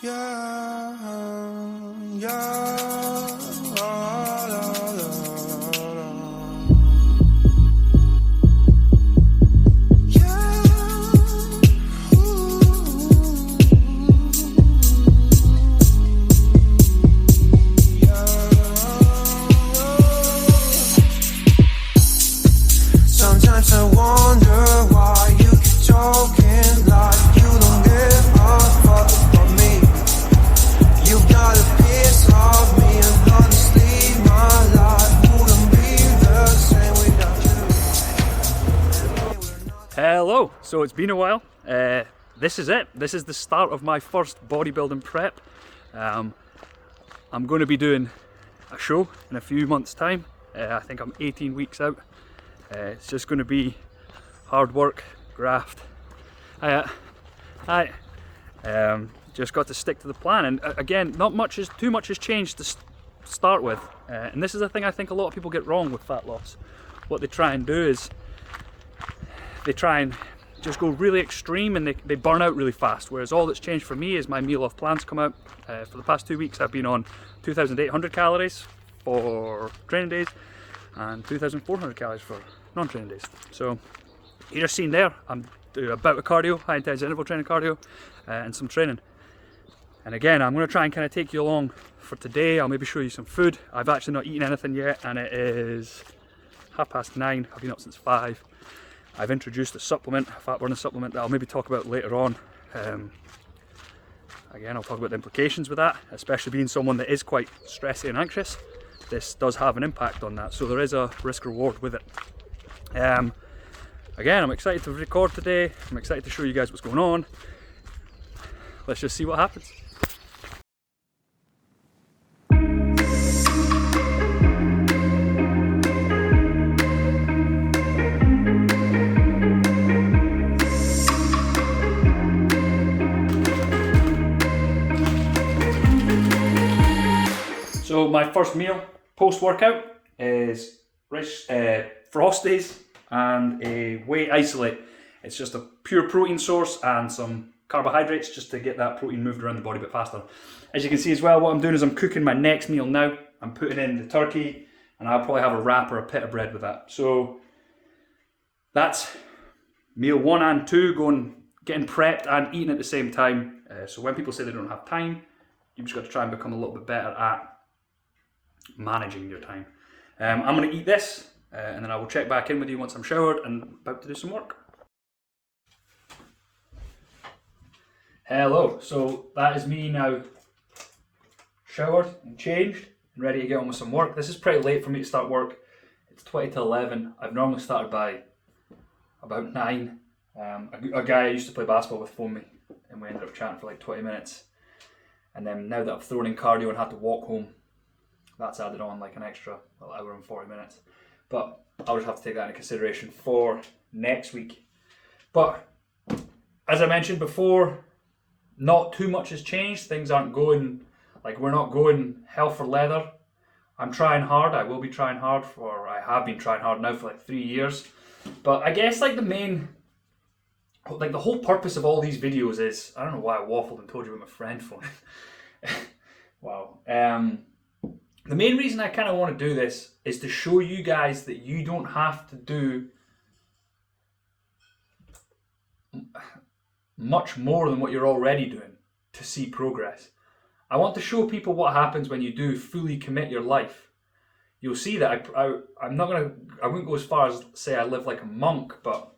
Yeah, yeah, la, la, la, la. Yeah, ooh, yeah. Sometimes I wonder why you keep talking like you don't give a fuck about me. You got a piece of me, and honestly, my life wouldn't be the same without you. Hello, so it's been a while. This is it. This is the start of my first bodybuilding prep. I'm going to be doing a show in a few months' time. I think I'm 18 weeks out. It's just going to be hard work, graft. Just got to stick to the plan, and again, too much has changed to start with. And this is the thing I think a lot of people get wrong with fat loss. What they try and do is they try and just go really extreme, and they burn out really fast. Whereas all that's changed for me is my meal off plans come out. For the past 2 weeks I've been on 2,800 calories for training days and 2,400 calories for non-training days. So you're just seeing there, I'm doing a bout of cardio, high intensity interval training cardio, and some training. And again, I'm going to try and kind of take you along for today. I'll maybe show you some food. I've actually not eaten anything yet, and it is 9:30. I've been up since 5. I've introduced a supplement, a fat burning supplement, that I'll maybe talk about later on. Again, I'll talk about the implications with that, especially being someone that is quite stressy and anxious. This does have an impact on that, so there is a risk reward with it. Again, I'm excited to record today. I'm excited to show you guys what's going on. Let's just see what happens. So my first meal post-workout is Frosties and a whey isolate. It's just a pure protein source and some carbohydrates just to get that protein moved around the body a bit faster. As you can see as well, what I'm doing is I'm cooking my next meal now. I'm putting in the turkey, and I'll probably have a wrap or a pita bread with that. So that's meal 1 and 2 getting prepped and eating at the same time. So when people say they don't have time, you've just got to try and become a little bit better at managing your time. I'm going to eat this, and then I will check back in with you once I'm showered and about to do some work. Hello, so that is me now showered and changed and ready to get on with some work. This is pretty late for me to start work. It's 20 to 11. I've normally started by about 9. A guy I used to play basketball with phoned me, and we ended up chatting for like 20 minutes. And then now that I've thrown in cardio and had to walk home, that's added on like an extra hour and 40 minutes. But I'll just have to take that into consideration for next week. But as I mentioned before, not too much has changed. Things aren't going, like we're not going hell for leather. I'm trying hard. I will be trying hard I have been trying hard now for like 3 years. But I guess like the whole purpose of all these videos is, I don't know why I waffled and told you about my friend phone. Wow. The main reason I kind of want to do this is to show you guys that you don't have to do much more than what you're already doing to see progress. I want to show people what happens when you do fully commit your life. You'll see that I wouldn't go as far as say I live like a monk, but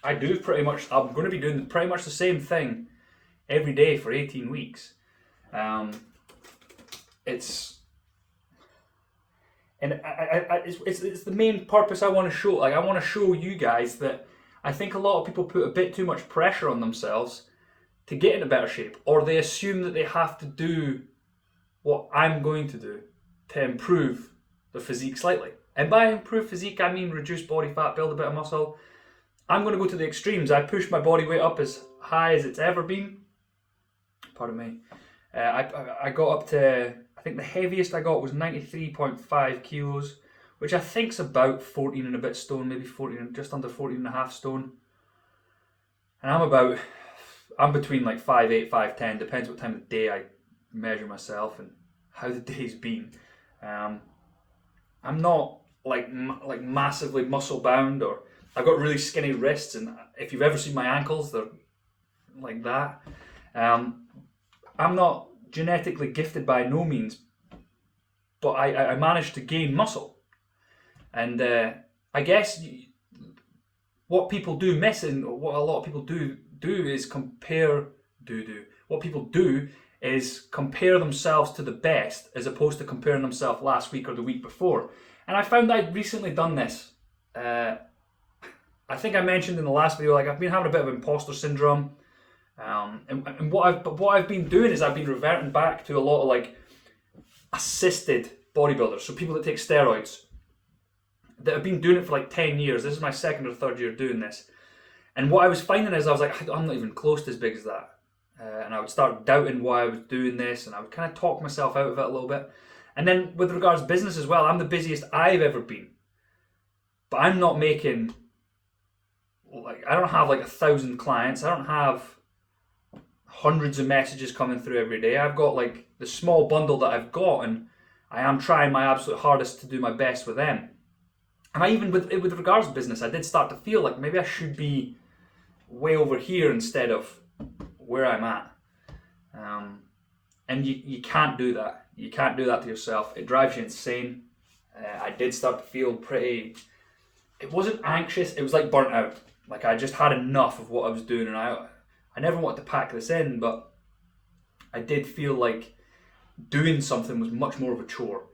I'm going to be doing pretty much the same thing every day for 18 weeks. It's the main purpose I want to show. Like I want to show you guys that I think a lot of people put a bit too much pressure on themselves to get in a better shape, or they assume that they have to do what I'm going to do to improve their physique slightly. And by improve physique, I mean reduce body fat, build a bit of muscle. I'm going to go to the extremes. I pushed my body weight up as high as it's ever been. Pardon me. I got up to, I think the heaviest I got was 93.5 kilos, which I think's about 14 and a bit stone, maybe 14, just under 14 and a half stone. And I'm about I'm between like 5'8", 5'10", depends what time of the day I measure myself and how the day's been. I'm not like massively muscle bound, or I've got really skinny wrists, and if you've ever seen my ankles, they're like that. I'm not genetically gifted by no means, but I managed to gain muscle, and I guess what people do miss, and what a lot of people do is compare. What people do is compare themselves to the best, as opposed to comparing themselves last week or the week before. And I found I'd recently done this. I think I mentioned in the last video, like I've been having a bit of imposter syndrome, and what I've been doing is I've been reverting back to a lot of like assisted bodybuilders, so people that take steroids, that have been doing it for like 10 years. This is my second or third year doing this. And what I was finding is I was like, I'm not even close to as big as that. And I would start doubting why I was doing this, and I would kind of talk myself out of it a little bit. And then with regards to business as well, I'm the busiest I've ever been. But I'm not making, like, I don't have like 1,000 clients. I don't have hundreds of messages coming through every day. I've got like the small bundle that I've got, and I am trying my absolute hardest to do my best with them. And I even, with regards to business, I did start to feel like maybe I should be way over here instead of where I'm at. And you can't do that. You can't do that to yourself. It drives you insane. I did start to feel pretty, it wasn't anxious, it was like burnt out. Like I just had enough of what I was doing, and I never wanted to pack this in, but I did feel like doing something was much more of a chore.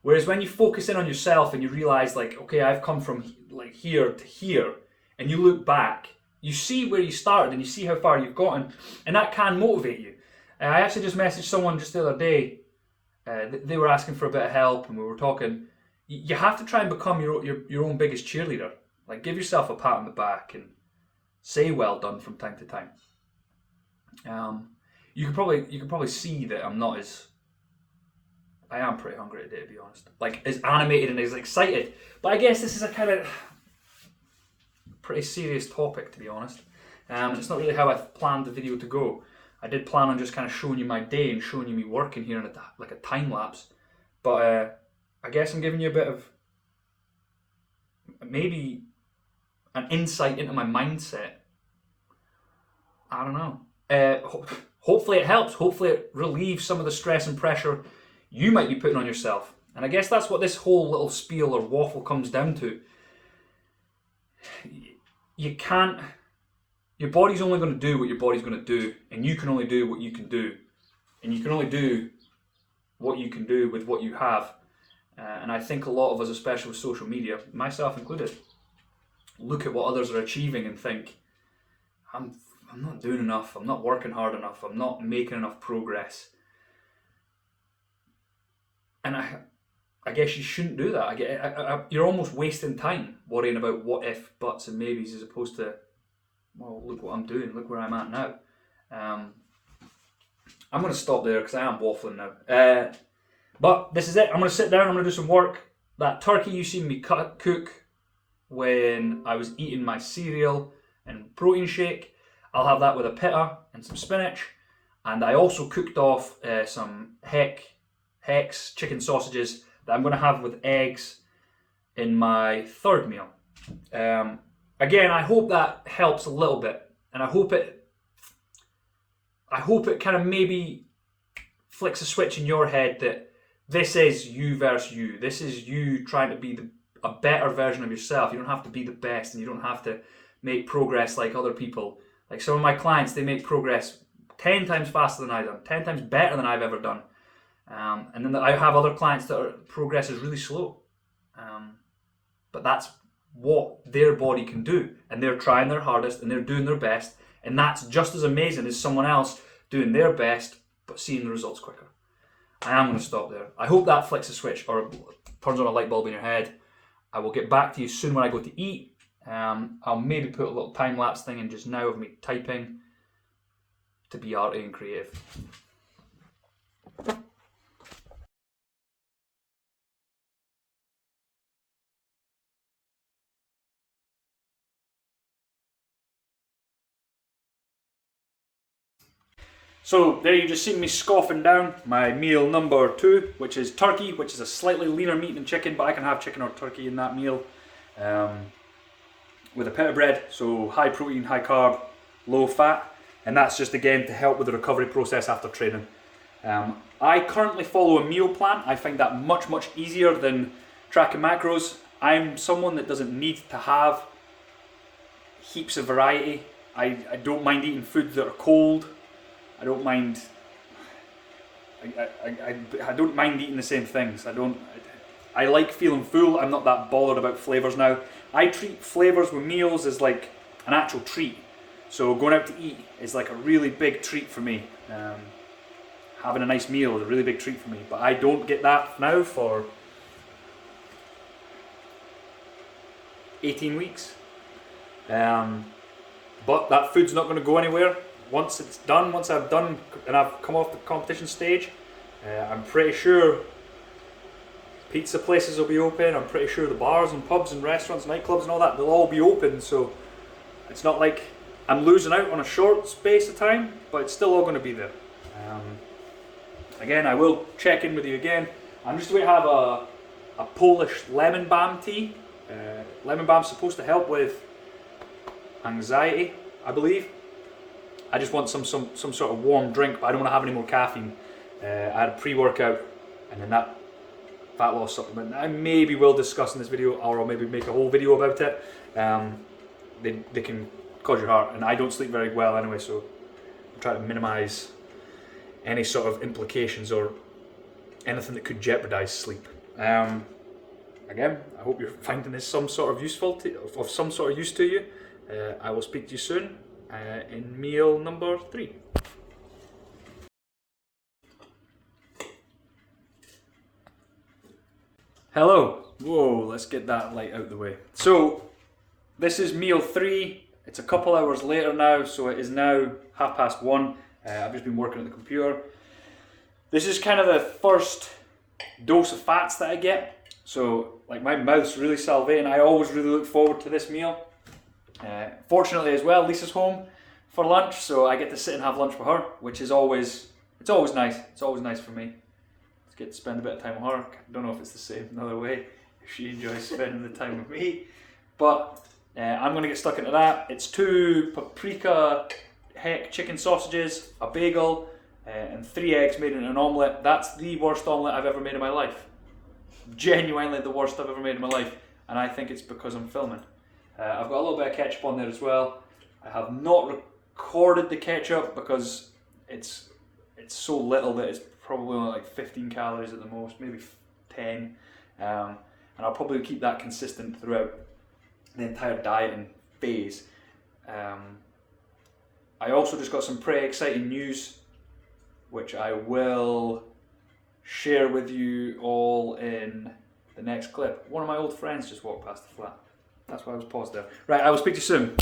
Whereas when you focus in on yourself and you realize, like, okay, I've come from like here to here, and you look back, you see where you started and you see how far you've gotten, and that can motivate you. I actually just messaged someone just the other day. They were asking for a bit of help, and we were talking. You have to try and become your own biggest cheerleader. Like, give yourself a pat on the back and say well done from time to time. You can probably see that I am pretty hungry today, to be honest. Like, as animated and as excited. But I guess this is a kind of pretty serious topic, to be honest. It's not really how I planned the video to go. I did plan on just kind of showing you my day and showing you me working here in like a time lapse. But I guess I'm giving you a bit of maybe an insight into my mindset. I don't know. Hopefully it helps. Hopefully it relieves some of the stress and pressure you might be putting on yourself. And I guess that's what this whole little spiel or waffle comes down to. You can't, your body's only going to do what your body's going to do, and you can only do what you can do. And you can only do what you can do with what you have. And I think a lot of us, especially with social media, myself included, look at what others are achieving and think, I'm not doing enough, I'm not working hard enough, I'm not making enough progress. And I guess you shouldn't do that. You're almost wasting time worrying about what if, buts and maybes, as opposed to, well, look what I'm doing, look where I'm at now. I'm going to stop there because I am waffling now. But this is it. I'm going to sit down, I'm going to do some work. That turkey you seen me cook when I was eating my cereal and protein shake, I'll have that with a pitta and some spinach. And I also cooked off some Hex chicken sausages that I'm going to have with eggs in my third meal. Again, I hope that helps a little bit, and I hope it kind of maybe flicks a switch in your head that this is you versus you. This is you trying to be a better version of yourself. You don't have to be the best, and you don't have to make progress like other people. Like some of my clients, they make progress 10 times faster than I've done, 10 times better than I've ever done. And then I have other clients that progress is really slow. But that's what their body can do. And they're trying their hardest and they're doing their best. And that's just as amazing as someone else doing their best but seeing the results quicker. I am going to stop there. I hope that flicks a switch or turns on a light bulb in your head. I will get back to you soon when I go to eat. I'll maybe put a little time lapse thing in just now of me typing to be arty and creative. So there you just seen me scoffing down my meal number 2, which is turkey, which is a slightly leaner meat than chicken, but I can have chicken or turkey in that meal. With a pita bread, so high protein, high carb, low fat, and that's just again to help with the recovery process after training. I currently follow a meal plan. I find that much easier than tracking macros. I'm someone that doesn't need to have heaps of variety. I don't mind eating foods that are cold. I don't mind. I don't mind eating the same things. I like feeling full. I'm not that bothered about flavors now. I treat flavors with meals as like an actual treat. So going out to eat is like a really big treat for me. Having a nice meal is a really big treat for me. But I don't get that now for 18 weeks. But that food's not going to go anywhere. Once it's done, once I've done and I've come off the competition stage, I'm pretty sure pizza places will be open. I'm pretty sure the bars and pubs and restaurants, nightclubs and all that, they'll all be open. So it's not like I'm losing out on a short space of time, but it's still all going to be there. Again, I will check in with you again. I'm just going to have a Polish lemon balm tea. Lemon balm's supposed to help with anxiety, I believe. I just want some sort of warm drink, but I don't want to have any more caffeine. I had a pre-workout and then that fat loss supplement. I maybe will discuss in this video, or I'll maybe make a whole video about it. They can cause your heart, and I don't sleep very well anyway, so I'm trying to minimise any sort of implications or anything that could jeopardise sleep. Again, I hope you're finding this some sort of use to you. I will speak to you soon in meal number 3. Hello. Whoa, let's get that light out the way. So, this is meal 3. It's a couple hours later now, so it is now 1:30. I've just been working at the computer. This is kind of the first dose of fats that I get. So, like, my mouth's really salivating. I always really look forward to this meal. Fortunately as well, Lisa's home for lunch, so I get to sit and have lunch with her, which is always nice. It's always nice for me to get to spend a bit of time with her. I don't know if it's the same another way, if she enjoys spending the time with me. But I'm going to get stuck into that. It's 2 paprika heck chicken sausages, a bagel, and 3 eggs made in an omelette. That's the worst omelette I've ever made in my life. Genuinely the worst I've ever made in my life, and I think it's because I'm filming. I've got a little bit of ketchup on there as well. I have not recorded the ketchup because it's so little that it's probably only like 15 calories at the most, maybe 10. And I'll probably keep that consistent throughout the entire dieting phase. I also just got some pretty exciting news, which I will share with you all in the next clip. One of my old friends just walked past the flat. That's why I was paused there. Right, I will speak to you soon.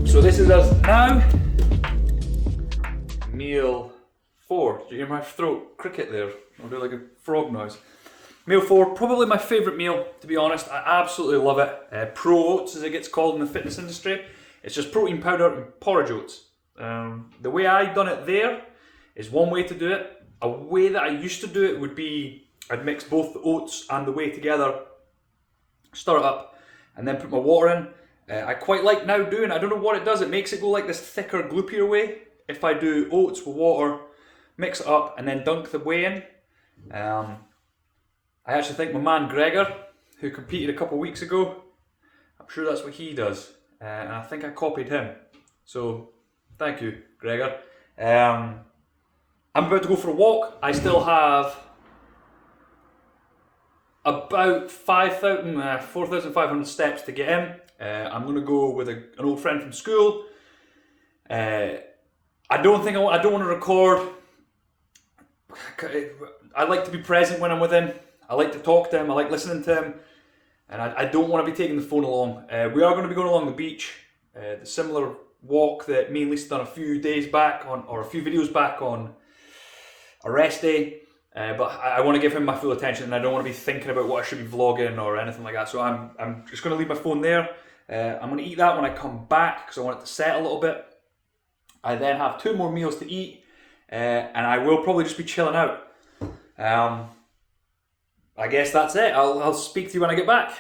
So this is us now. Meal 4. Did you hear my throat cricket there? I'll do like a frog noise. Meal 4, probably my favourite meal, to be honest. I absolutely love it. Pro oats, as it gets called in the fitness industry. It's just protein powder and porridge oats. The way I done it there is one way to do it. A way that I used to do it would be, I'd mix both the oats and the whey together, stir it up, and then put my water in. I quite like now doing, I don't know what it does, it makes it go like this thicker, gloopier way. If I do oats with water, mix it up, and then dunk the whey in. I actually think my man Gregor, who competed a couple of weeks ago, I'm sure that's what he does, and I think I copied him. So, thank you, Gregor. I'm about to go for a walk. I still have about 4,500 steps to get in. I'm going to go with an old friend from school. I don't want to record. I like to be present when I'm with him. I like to talk to him, I like listening to him, and I don't want to be taking the phone along. We are going to be going along the beach, the similar walk that me and Lisa done a few days back on, or a few videos back on a rest day. But I want to give him my full attention, and I don't want to be thinking about what I should be vlogging or anything like that. So I'm just going to leave my phone there. I'm going to eat that when I come back because I want it to set a little bit. I then have 2 more meals to eat, and I will probably just be chilling out. I guess that's it. I'll speak to you when I get back.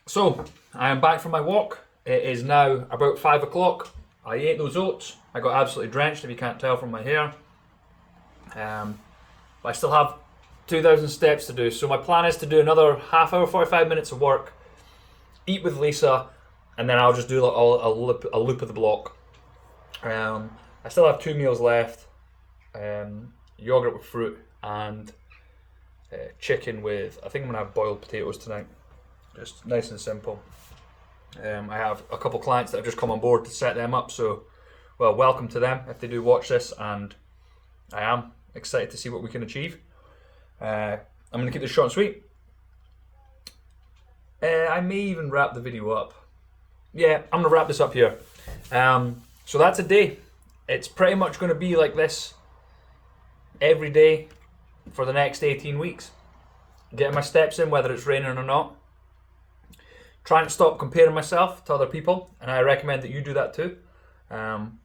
So, I am back from my walk. It is now about 5 o'clock. I ate those oats. I got absolutely drenched, if you can't tell from my hair. But I still have 2,000 steps to do. So my plan is to do another half hour, 45 minutes of work, eat with Lisa, and then I'll just do a loop of the block. I still have 2 meals left. Yogurt with fruit and chicken with, I think I'm going to have boiled potatoes tonight. Just nice and simple. I have a couple clients that have just come on board to set them up, so well, welcome to them if they do watch this, and I am excited to see what we can achieve. I'm going to keep this short and sweet. I may even wrap the video up. Yeah, I'm going to wrap this up here. So that's a day. It's pretty much going to be like this every day for the next 18 weeks. Getting my steps in, whether it's raining or not. Trying to stop comparing myself to other people, and I recommend that you do that too. And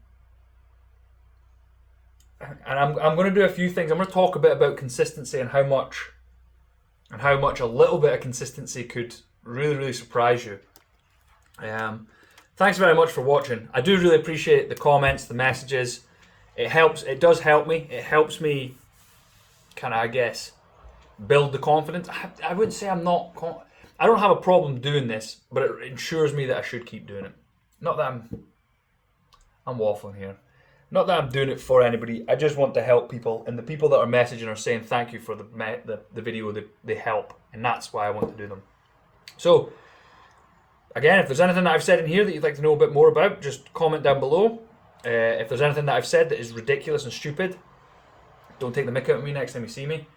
I'm going to do a few things. I'm going to talk a bit about consistency and how much a little bit of consistency could really surprise you. Thanks very much for watching. I do really appreciate the comments, the messages. It helps. It does help me. It helps me kind of, I guess, build the confidence. I wouldn't say I'm not. I don't have a problem doing this, but it ensures me that I should keep doing it. Not that I'm waffling here. Not that I'm doing it for anybody. I just want to help people, and the people that are messaging are saying thank you for the video. They help, and that's why I want to do them. So, again, if there's anything that I've said in here that you'd like to know a bit more about, just comment down below. If there's anything that I've said that is ridiculous and stupid, don't take the mick out of me next time you see me.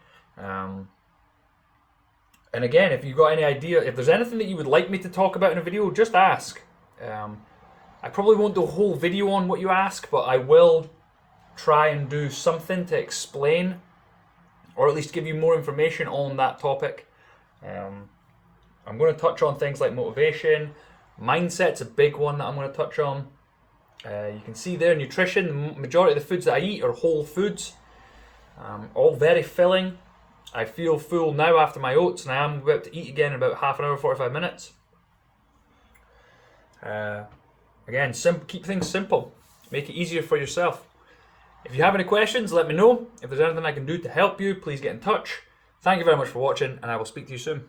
And again, if you've got any idea, if there's anything that you would like me to talk about in a video, just ask. I probably won't do a whole video on what you ask, but I will try and do something to explain, or at least give you more information on that topic. I'm going to touch on things like motivation. Mindset's a big one that I'm going to touch on. You can see there, nutrition. The majority of the foods that I eat are whole foods. All very filling. I feel full now after my oats, and I am about to eat again in about half an hour, 45 minutes. Again, keep things simple. Make it easier for yourself. If you have any questions, let me know. If there's anything I can do to help you, please get in touch. Thank you very much for watching, and I will speak to you soon.